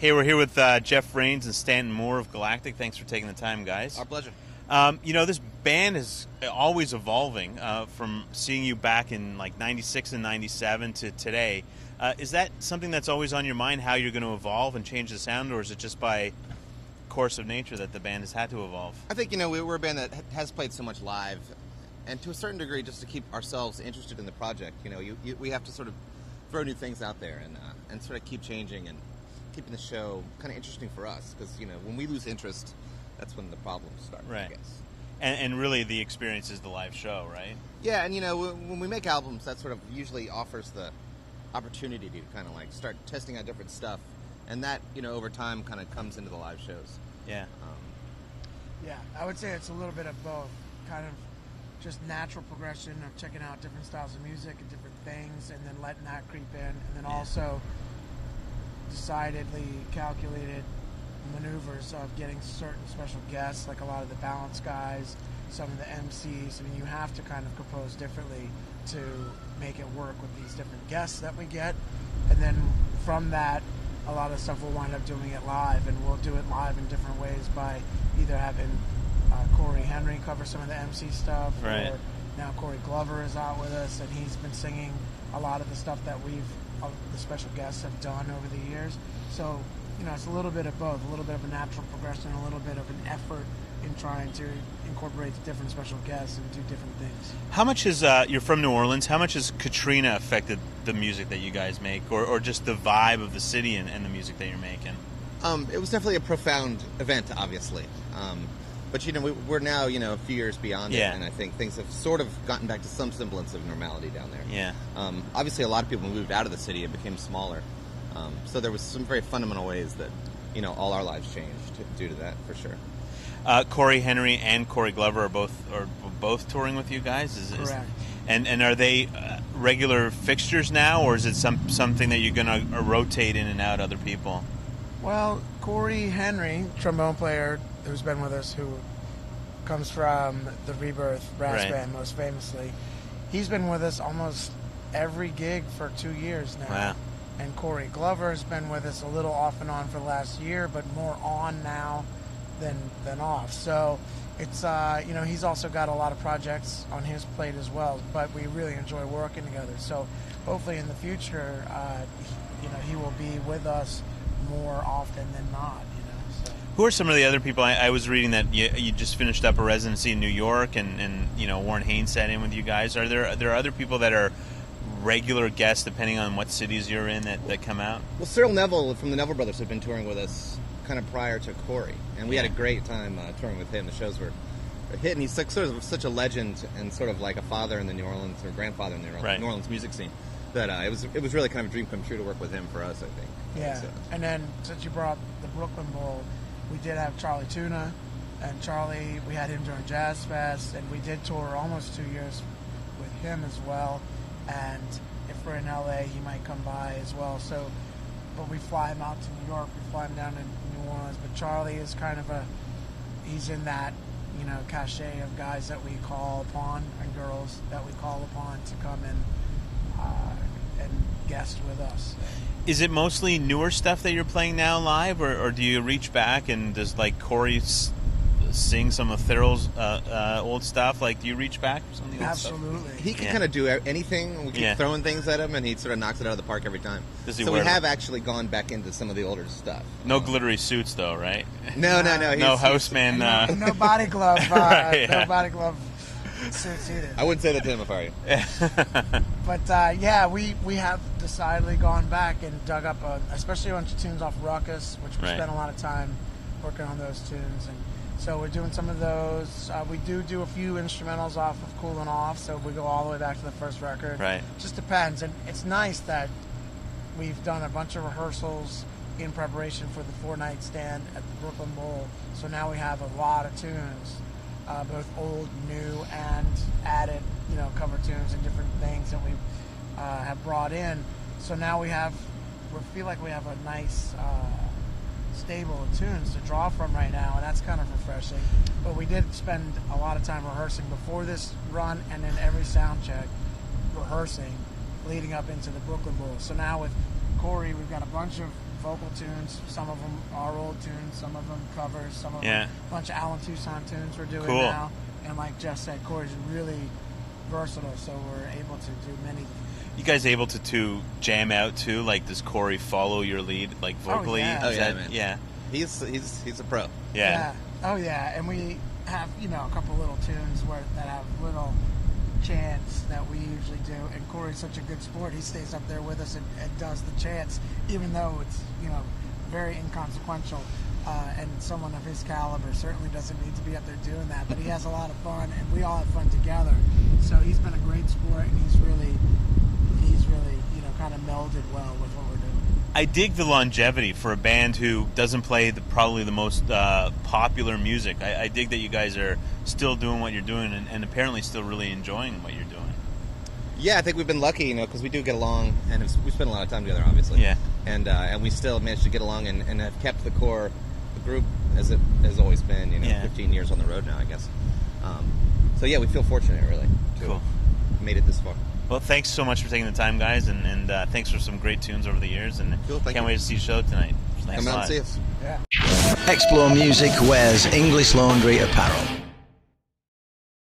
Hey, we're here with Jeff Rains and Stanton Moore of Galactic. Thanks for taking the time, guys. Our pleasure. This band is always evolving from seeing you back in like 96 and 97 to today. Is that something that's always on your mind, how you're going to evolve and change the sound, or is it just by course of nature that the band has had to evolve? I think, we're a band that has played so much live, and to a certain degree, just to keep ourselves interested in the project, we have to sort of throw new things out there and sort of keep changing and keeping the show kind of interesting for us, because, when we lose interest, that's when the problems start, right. I guess. And really the experience is the live show, right? Yeah, and, when we make albums, that sort of usually offers the opportunity to kind of like start testing out different stuff, and that, over time kind of comes into the live shows. Yeah. Yeah, I would say it's a little bit of both, kind of just natural progression of checking out different styles of music and different things, and then letting that creep in, and then also decidedly calculated maneuvers of getting certain special guests, like a lot of the balance guys, some of the MCs. I mean, you have to kind of compose differently to make it work with these different guests that we get, and then from that, a lot of stuff we'll wind up doing it live, and we'll do it live in different ways by either having Corey Henry cover some of the MC stuff, right. or now Corey Glover is out with us, and he's been singing a lot of the stuff that the special guests have done over the years. So, it's a little bit of both, a little bit of a natural progression, a little bit of an effort in trying to incorporate different special guests and do different things. How much has, you're from New Orleans, how much has Katrina affected the music that you guys make, or just the vibe of the city and the music that you're making? It was definitely a profound event, obviously. But, we're now, a few years beyond it, and I think things have sort of gotten back to some semblance of normality down there. Yeah. Obviously, a lot of people moved out of the city and became smaller. So there was some very fundamental ways that, all our lives changed due to that, for sure. Corey Henry and Corey Glover are both touring with you guys? Correct. And are they regular fixtures now, or is it something that you're going to rotate in and out other people? Well, Corey Henry, trombone player who's been with us, who comes from the Rebirth brass band most famously, he's been with us almost every gig for 2 years now. Wow. And Corey Glover has been with us a little off and on for the last year, but more on now than off. So it's he's also got a lot of projects on his plate as well, but we really enjoy working together. So hopefully in the future, he will be with us more often than not. So. Who are some of the other people? I was reading that you just finished up a residency in New York, and Warren Haynes sat in with you guys. Are there other people that are regular guests, depending on what cities you're in, that come out? Well, Cyril Neville from the Neville Brothers have been touring with us kind of prior to Corey, and we had a great time touring with him. The shows were a hit, and he's sort of such a legend and sort of like a father in the New Orleans, or grandfather in the New Orleans music scene, that it was really kind of a dream come true to work with him for us, I think. Yeah, and then since you brought up the Brooklyn Bowl, we did have Charlie Tuna, and Charlie, we had him during Jazz Fest, and we did tour almost 2 years with him as well. And if we're in LA, he might come by as well. So, but we fly him out to New York, we fly him down to New Orleans. But Charlie is kind of he's in that, cachet of guys that we call upon, and girls that we call upon to come and guest with us. Is it mostly newer stuff that you're playing now live, or do you reach back and does like Corey sing some of Thurl's old stuff? Like, do you reach back for something? Absolutely. He can kind of do anything. We keep throwing things at him, and he sort of knocks it out of the park every time. So we have actually gone back into some of the older stuff. No glittery suits, though, right? No. No houseman. No body glove. No body glove suits either. I wouldn't say that to him if I were you. But we have decidedly gone back and dug up, especially a bunch of tunes off Ruckus, which we spent a lot of time working on those tunes, and so we're doing some of those. We do a few instrumentals off of Coolin' Off, so we go all the way back to the first record. Right. Just depends, and it's nice that we've done a bunch of rehearsals in preparation for the 4-night stand at the Brooklyn Bowl. So now we have a lot of tunes, both old, new, and added, cover tunes and different things that we have brought in. So now we feel like we have a nice stable of tunes to draw from right now, and that's kind of refreshing. But we did spend a lot of time rehearsing before this run, and then every sound check rehearsing leading up into the Brooklyn Bowl. So now with Corey, we've got a bunch of vocal tunes. Some of them are old tunes, some of them covers, some of them a bunch of Alan Toussaint tunes we're doing now. And like Jeff said, Corey's really versatile, so we're able to do many. You guys able to jam out too? Like, does Corey follow your lead, like vocally? Oh yeah, man. Yeah. He's a pro. Yeah. Oh yeah, and we have a couple little tunes that have little chants that we usually do. And Corey's such a good sport; he stays up there with us and does the chants, even though it's very inconsequential. And someone of his caliber certainly doesn't need to be up there doing that, but he has a lot of fun, and we all have fun together. So he's been a great sport, and he's really kind of melded well with what we're doing. I dig the longevity for a band who doesn't play probably the most popular music. I dig that you guys are still doing what you're doing, and apparently still really enjoying what you're doing. Yeah, I think we've been lucky, because we do get along, and we spend a lot of time together, obviously. Yeah. And we still manage to get along and have kept the core, the group, as it has always been, 15 years on the road now, I guess. So yeah, we feel fortunate, really, to have made it this far. Well, thanks so much for taking the time, guys, and thanks for some great tunes over the years, and can't wait to see you show tonight. Thanks Come out and see us. Yeah. Explore Music wears English Laundry apparel.